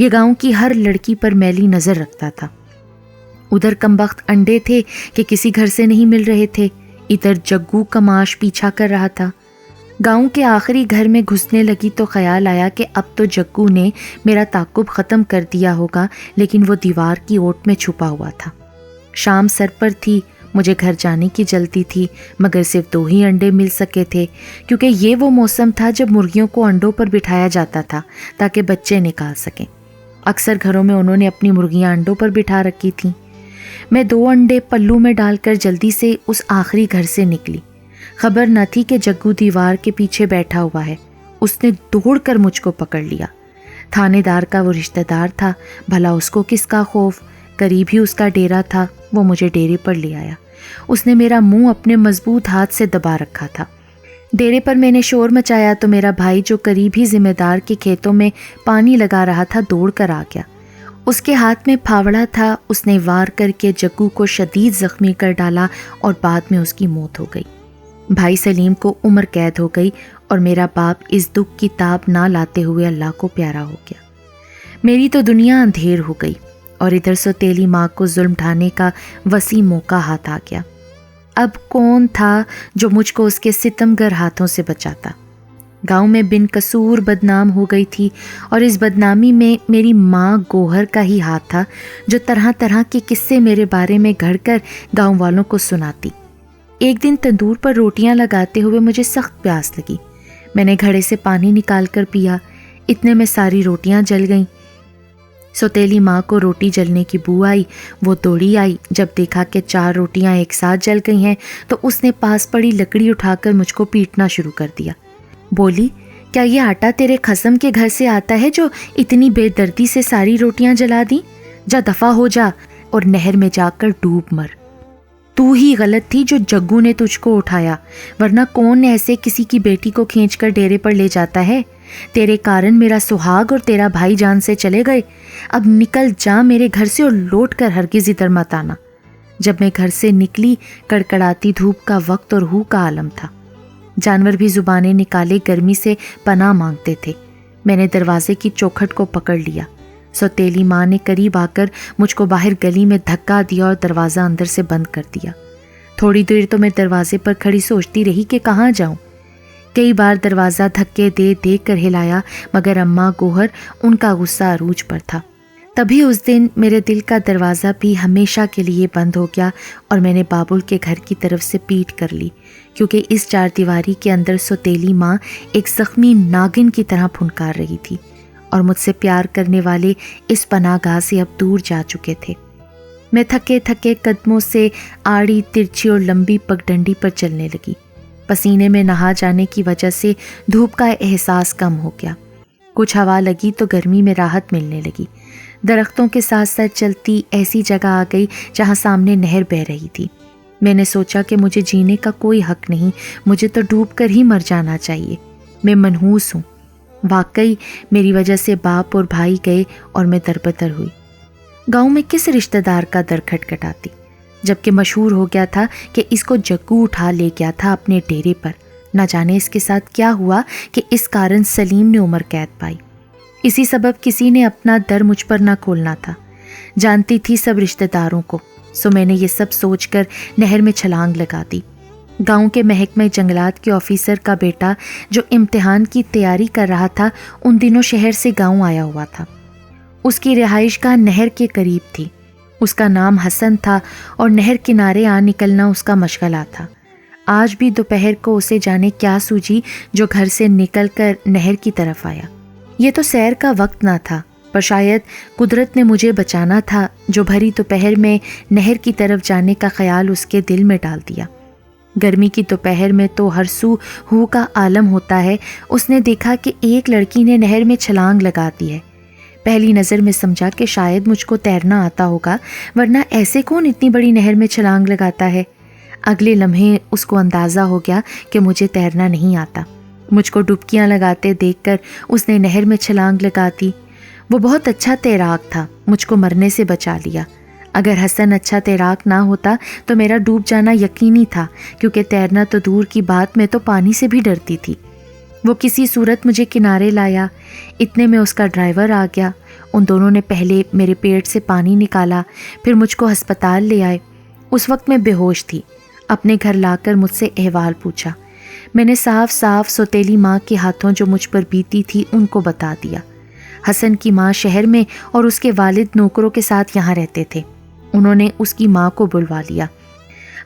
یہ گاؤں کی ہر لڑکی پر میلی نظر رکھتا تھا۔ ادھر کمبخت انڈے تھے کہ کسی گھر سے نہیں مل رہے تھے، ادھر جگو کا معاش پیچھا کر رہا تھا۔ گاؤں کے آخری گھر میں گھسنے لگی تو خیال آیا کہ اب تو جگو نے میرا تعاقب ختم کر دیا ہوگا، لیکن وہ دیوار کی اوٹ میں چھپا ہوا تھا۔ شام سر پر تھی، مجھے گھر جانے کی جلدی تھی، مگر صرف 2 ہی انڈے مل سکے تھے، کیونکہ یہ وہ موسم تھا جب مرغیوں کو انڈوں پر بٹھایا جاتا تھا تاکہ بچے نکال سکیں۔ اکثر گھروں میں انہوں نے اپنی مرغیاں انڈوں پر بٹھا رکھی تھیں۔ میں 2 انڈے پلو میں ڈال کر جلدی سے اس آخری گھر سے نکلی۔ خبر نہ تھی کہ جگو دیوار کے پیچھے بیٹھا ہوا ہے۔ اس نے دوڑ کر مجھ کو پکڑ لیا۔ تھانے دار کا وہ رشتہ دار تھا، بھلا اس کو کس کا خوف؟ قریب ہی اس کا ڈیرا تھا، وہ مجھے ڈیرے پر لے آیا۔ اس نے میرا منہ اپنے مضبوط ہاتھ سے دبا رکھا تھا۔ ڈیرے پر میں نے شور مچایا تو میرا بھائی جو قریب ہی ذمہ دار کے کھیتوں میں پانی لگا رہا تھا دوڑ کر آ گیا۔ اس کے ہاتھ میں پھاوڑا تھا، اس نے وار کر کے جگو کو شدید زخمی کر ڈالا اور بعد میں اس کی موت ہو گئی۔ بھائی سلیم کو عمر قید ہو گئی اور میرا باپ اس دکھ کی تاب نہ لاتے ہوئے اللہ کو پیارا ہو گیا۔ میری تو دنیا اندھیر ہو گئی اور ادھر سوتیلی ماں کو ظلم ڈھانے کا وسیع موقع ہاتھ آ گیا۔ اب کون تھا جو مجھ کو اس کے ستمگر ہاتھوں سے بچاتا؟ گاؤں میں بن قصور بدنام ہو گئی تھی، اور اس بدنامی میں میری ماں گوہر کا ہی ہاتھ تھا، جو طرح طرح کے قصے میرے بارے میں گھڑ کر گاؤں والوں کو سناتی۔ ایک دن تندور پر روٹیاں لگاتے ہوئے مجھے سخت پیاس لگی۔ میں نے گھڑے سے پانی نکال کر پیا، اتنے میں ساری روٹیاں جل گئیں۔ سوتیلی ماں کو روٹی جلنے کی بو آئی، وہ دوڑی آئی۔ جب دیکھا کہ 4 روٹیاں ایک ساتھ جل گئی ہیں تو اس نے پاس پڑی لکڑی اٹھا کر مجھ کو پیٹنا شروع کر دیا۔ بولی، کیا یہ آٹا تیرے خصم کے گھر سے آتا ہے جو اتنی بے دردی سے ساری روٹیاں جلا دیں؟ جا دفع ہو جا اور نہر میں جا کر ڈوب مر۔ تو ہی غلط تھی جو جگو نے تجھ کو اٹھایا، ورنہ کون ایسے کسی کی بیٹی کو کھینچ کر ڈیرے پر لے جاتا ہے؟ تیرے کارن میرا سہاگ اور تیرا بھائی جان سے چلے گئے۔ اب نکل جا میرے گھر سے اور لوٹ کر ہرگز ادھر مت آنا۔ جب میں گھر سے نکلی، کڑکڑاتی دھوپ کا وقت اور ہو کا عالم تھا۔ جانور بھی زبانیں نکالے گرمی سے پناہ مانگتے تھے۔ میں نے دروازے کی چوکھٹ کو پکڑ لیا۔ سوتیلی ماں نے قریب آ کر مجھ کو باہر گلی میں دھکا دیا اور دروازہ اندر سے بند کر دیا۔ تھوڑی دیر تو میں دروازے پر کھڑی سوچتی رہی کہ کہاں جاؤں۔ کئی بار دروازہ دھکے دے دے کر ہلایا، مگر اماں گوہر ان کا غصہ عروج پر تھا۔ تبھی اس دن میرے دل کا دروازہ بھی ہمیشہ کے لیے بند ہو گیا اور میں نے بابل کے گھر کی طرف سے پیٹ کر لی، کیونکہ اس 4 دیواری کے اندر سوتیلی ماں ایک زخمی ناگن کی طرح پھنکار رہی تھی، اور مجھ سے پیار کرنے والے اس پناہ گاہ سے اب دور جا چکے تھے۔ میں تھکے تھکے قدموں سے آڑی ترچھی اور لمبی پگڈنڈی پر چلنے لگی۔ پسینے میں نہا جانے کی وجہ سے دھوپ کا احساس کم ہو گیا۔ کچھ ہوا لگی تو گرمی میں راحت ملنے لگی۔ درختوں کے ساتھ ساتھ چلتی ایسی جگہ آ گئی جہاں سامنے نہر بہہ رہی تھی۔ میں نے سوچا کہ مجھے جینے کا کوئی حق نہیں، مجھے تو ڈوب کر ہی مر جانا چاہیے۔ میں منحوس ہوں۔ واقعی میری وجہ سے باپ اور بھائی گئے اور میں دربدر ہوئی۔ گاؤں میں کس رشتہ دار کا در کھٹکھٹاتی، جبکہ مشہور ہو گیا تھا کہ اس کو جگو اٹھا لے گیا تھا اپنے ڈیرے پر۔ نہ جانے اس کے ساتھ کیا ہوا کہ اس کارن سلیم نے عمر قید پائی۔ اسی سبب کسی نے اپنا در مجھ پر نہ کھولنا تھا۔ جانتی تھی سب رشتہ داروں کو، سو میں نے یہ سب سوچ کر نہر میں چھلانگ لگا دی۔ گاؤں کے محکمہ جنگلات کے آفیسر کا بیٹا جو امتحان کی تیاری کر رہا تھا، ان دنوں شہر سے گاؤں آیا ہوا تھا۔ اس کی رہائش گاہ نہر کے قریب تھی۔ اس کا نام حسن تھا اور نہر کنارے آ نکلنا اس کا مشغلہ تھا۔ آج بھی دوپہر کو اسے جانے کیا سوجی جو گھر سے نکل کر نہر کی طرف آیا۔ یہ تو سیر کا وقت نہ تھا، پر شاید قدرت نے مجھے بچانا تھا جو بھری دوپہر میں نہر کی طرف جانے کا خیال اس کے دل میں ڈال دیا۔ گرمی کی دوپہر میں تو ہر سو ہو کا عالم ہوتا ہے۔ اس نے دیکھا کہ ایک لڑکی نے نہر میں چھلانگ لگا دی ہے۔ پہلی نظر میں سمجھا کہ شاید مجھ کو تیرنا آتا ہوگا، ورنہ ایسے کون اتنی بڑی نہر میں چھلانگ لگاتا ہے۔ اگلے لمحے اس کو اندازہ ہو گیا کہ مجھے تیرنا نہیں آتا۔ مجھ کو ڈبکیاں لگاتے دیکھ کر اس نے نہر میں چھلانگ لگا دی۔ وہ بہت اچھا تیراک تھا، مجھ کو مرنے سے بچا لیا۔ اگر حسن اچھا تیراک نہ ہوتا تو میرا ڈوب جانا یقینی تھا، کیونکہ تیرنا تو دور کی بات، میں تو پانی سے بھی ڈرتی تھی۔ وہ کسی صورت مجھے کنارے لایا۔ اتنے میں اس کا ڈرائیور آ گیا ان دونوں نے پہلے میرے پیٹ سے پانی نکالا، پھر مجھ کو ہسپتال لے آئے۔ اس وقت میں بے ہوش تھی۔ اپنے گھر لا کر مجھ سے احوال پوچھا۔ میں نے صاف صاف سوتیلی ماں کے ہاتھوں جو مجھ پر بیتی تھی ان کو بتا دیا۔ حسن کی ماں شہر میں اور اس کے والد نوکروں کے ساتھ یہاں رہتے تھے۔ انہوں نے اس کی ماں کو بلوا لیا۔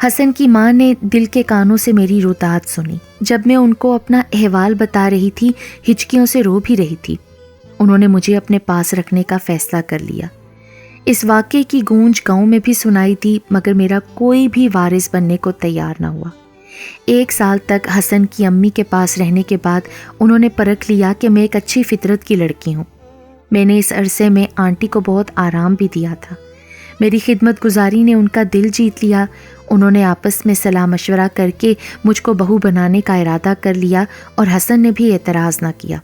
حسن کی ماں نے دل کے کانوں سے میری روتات سنی۔ جب میں ان کو اپنا احوال بتا رہی تھی، ہچکیوں سے رو بھی رہی تھی۔ انہوں نے مجھے اپنے پاس رکھنے کا فیصلہ کر لیا۔ اس واقعے کی گونج گاؤں میں بھی سنائی تھی، مگر میرا کوئی بھی وارث بننے کو تیار نہ ہوا۔ 1 سال تک حسن کی امی کے پاس رہنے کے بعد انہوں نے پرکھ لیا کہ میں ایک اچھی فطرت کی لڑکی ہوں۔ میں نے اس عرصے میں آنٹی کو بہت آرام بھی دیا تھا۔ میری خدمت گزاری نے ان کا دل جیت لیا۔ انہوں نے آپس میں صلاح مشورہ کر کے مجھ کو بہو بنانے کا ارادہ کر لیا اور حسن نے بھی اعتراض نہ کیا۔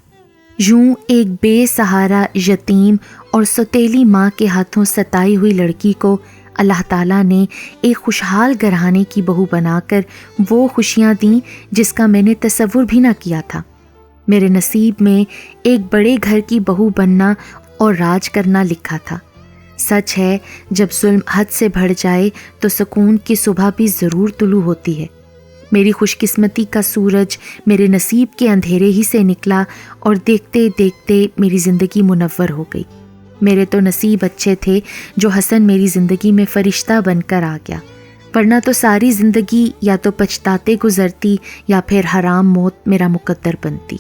یوں ایک بے سہارا یتیم اور سوتیلی ماں کے ہاتھوں ستائی ہوئی لڑکی کو اللہ تعالیٰ نے ایک خوشحال گھرانے کی بہو بنا کر وہ خوشیاں دیں جس کا میں نے تصور بھی نہ کیا تھا۔ میرے نصیب میں ایک بڑے گھر کی بہو بننا اور راج کرنا لکھا تھا۔ سچ ہے، جب ظلم حد سے بڑھ جائے تو سکون کی صبح بھی ضرور طلوع ہوتی ہے۔ میری خوش قسمتی کا سورج میرے نصیب کے اندھیرے ہی سے نکلا اور دیکھتے دیکھتے میری زندگی منور ہو گئی۔ میرے تو نصیب اچھے تھے جو حسن میری زندگی میں فرشتہ بن کر آ گیا، ورنہ تو ساری زندگی یا تو پچھتاتے گزرتی یا پھر حرام موت میرا مقدر بنتی۔